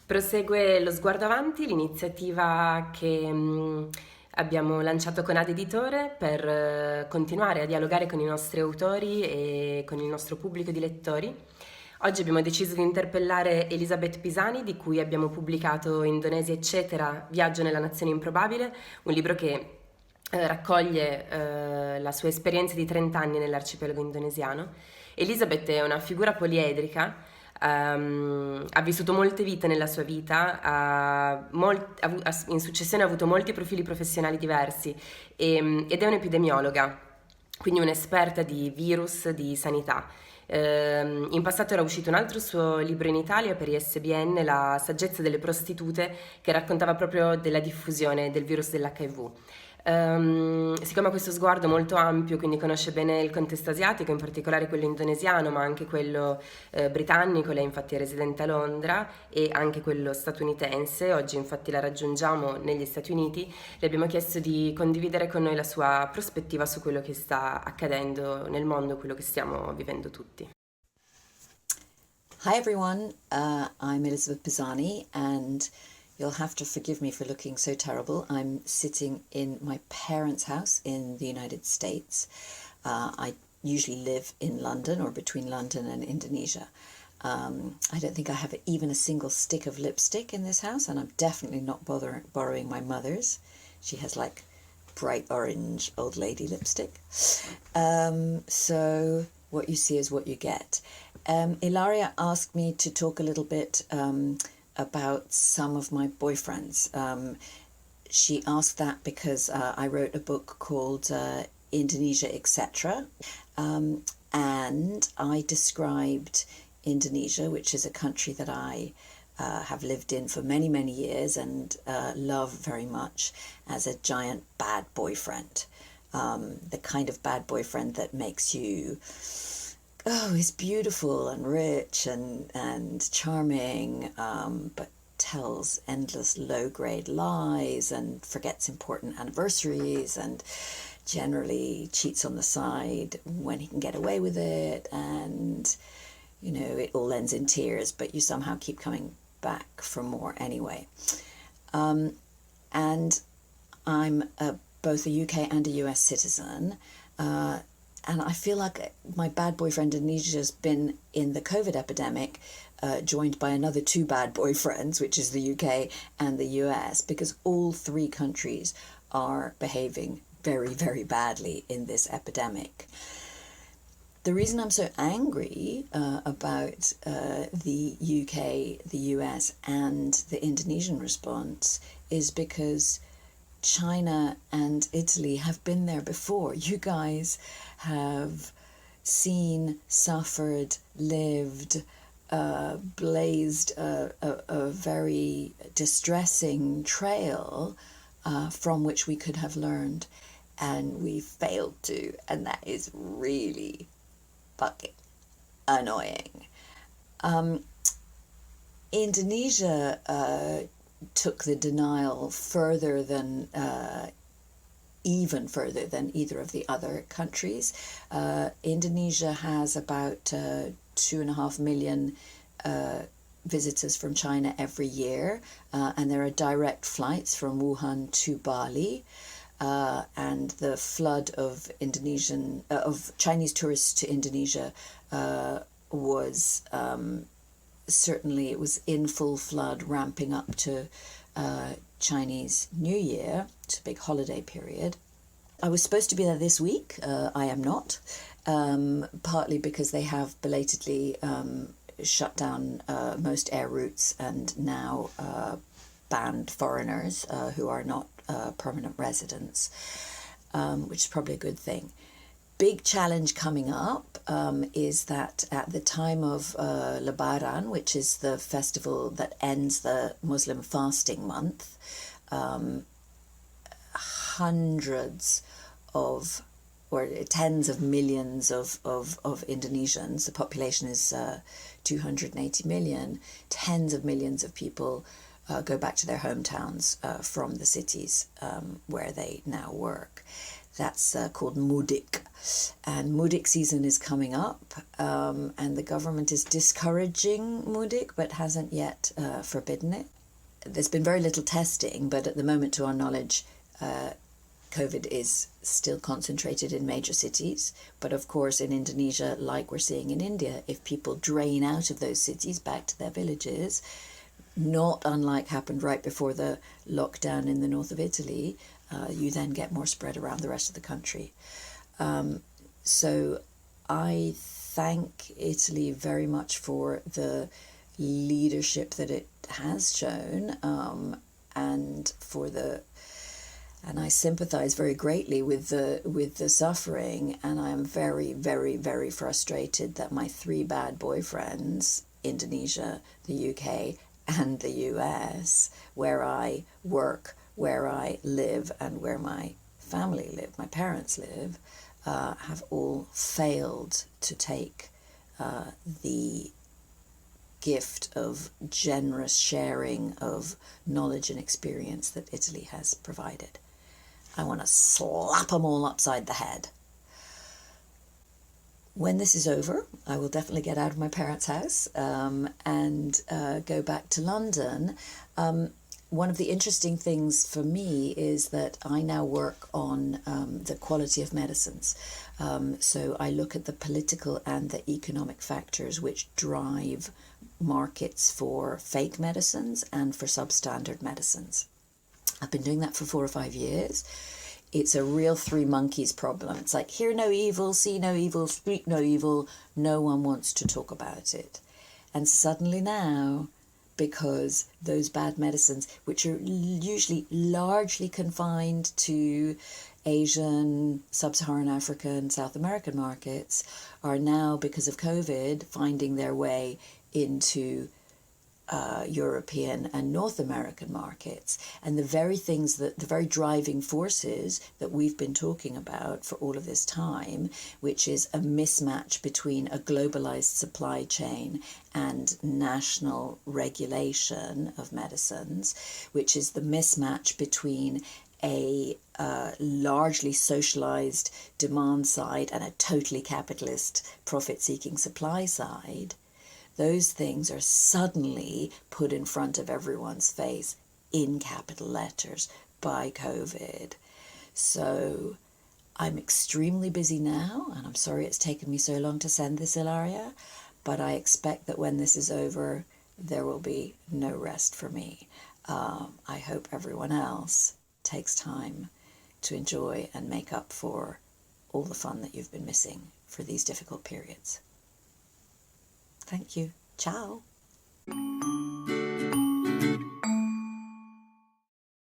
Prosegue lo sguardo avanti, l'iniziativa che abbiamo lanciato con Ad Editore per continuare a dialogare con i nostri autori e con il nostro pubblico di lettori. Oggi abbiamo deciso di interpellare Elizabeth Pisani, di cui abbiamo pubblicato Indonesia, eccetera, Viaggio, nella nazione, improbabile, un libro che raccoglie la sua esperienza di 30 anni nell'arcipelago indonesiano. Elizabeth è una figura poliedrica, ha vissuto molte vite nella sua vita, in successione ha avuto molti profili professionali diversi ed è un'epidemiologa, quindi un'esperta di virus, di sanità. In passato era uscito un altro suo libro in Italia per ISBN, La saggezza delle prostitute, che raccontava proprio della diffusione del virus dell'HIV. Siccome ha questo sguardo molto ampio, quindi conosce bene il contesto asiatico, in particolare quello indonesiano, ma anche quello britannico, lei infatti è residente a Londra, e anche quello statunitense, oggi infatti la raggiungiamo negli Stati Uniti, le abbiamo chiesto di condividere con noi la sua prospettiva su quello che sta accadendo nel mondo, quello che stiamo vivendo tutti. Hi everyone, I'm Elizabeth Pisani, and you'll have to forgive me for looking so terrible. I'm sitting in my parents' house in the United States. I usually live in London or between London and Indonesia. I don't think I have even a single stick of lipstick in this house, and I'm definitely not borrowing my mother's. She has like bright orange old lady lipstick. So what you see is what you get. Ilaria asked me to talk a little bit about some of my boyfriends. She asked that because I wrote a book called Indonesia, etc. And I described Indonesia, which is a country that I have lived in for many, many years and love very much, as a giant bad boyfriend. The kind of bad boyfriend that makes you, oh, he's beautiful and rich and charming, but tells endless low-grade lies and forgets important anniversaries and generally cheats on the side when he can get away with it, and you know, it all ends in tears, but you somehow keep coming back for more anyway. And I'm both a UK and a US citizen, and I feel like my bad boyfriend Indonesia has been in the COVID epidemic, joined by another two bad boyfriends, which is the UK and the US, because all three countries are behaving very, very badly in this epidemic. The reason I'm so angry about the UK, the US, and the Indonesian response is because China and Italy have been there before. You guys have seen, suffered, lived, blazed a very distressing trail from which we could have learned, and we failed to, and that is really fucking annoying. Indonesia took the denial further than even further than either of the other countries. Indonesia has about 2.5 million visitors from China every year, and there are direct flights from Wuhan to Bali. And the flood of of Chinese tourists to Indonesia was certainly, it was in full flood, ramping up to Chinese New Year. It's a big holiday period. I was supposed to be there this week. I am not, partly because they have belatedly shut down most air routes and now banned foreigners who are not permanent residents, which is probably a good thing. Big challenge coming up is that at the time of Lebaran, which is the festival that ends the Muslim fasting month, hundreds of, or tens of millions of Indonesians, the population is 280 million, tens of millions of people go back to their hometowns from the cities where they now work. That's called mudik. And mudik season is coming up, and the government is discouraging mudik, but hasn't yet forbidden it. There's been very little testing, but at the moment, to our knowledge, COVID is still concentrated in major cities. But of course, in Indonesia, like we're seeing in India, if people drain out of those cities back to their villages, not unlike happened right before the lockdown in the north of Italy, you then get more spread around the rest of the country. So I thank Italy very much for the leadership that it has shown, and I sympathize very greatly with the suffering, and I'm very, very, very frustrated that my three bad boyfriends, Indonesia, the UK, and the US, where I work, where I live, and where my family live, my parents live, have all failed to take the gift of generous sharing of knowledge and experience that Italy has provided. I want to slap them all upside the head. When this is over, I will definitely get out of my parents' house and go back to London. One of the interesting things for me is that I now work on the quality of medicines. So I look at the political and the economic factors which drive markets for fake medicines and for substandard medicines. I've been doing that for 4 or 5 years. It's a real three monkeys problem. It's like, hear no evil, see no evil, speak no evil. No one wants to talk about it. And suddenly now, because those bad medicines, which are usually largely confined to Asian, Sub-Saharan African, South American markets, are now, because of COVID, finding their way into European and North American markets. And the very driving forces that we've been talking about for all of this time, which is a mismatch between a globalized supply chain and national regulation of medicines, which is the mismatch between a largely socialized demand side and a totally capitalist profit-seeking supply side. Those things are suddenly put in front of everyone's face in capital letters by COVID. So I'm extremely busy now, and I'm sorry it's taken me so long to send this, Ilaria, but I expect that when this is over, there will be no rest for me. I hope everyone else takes time to enjoy and make up for all the fun that you've been missing for these difficult periods. Thank you. Ciao.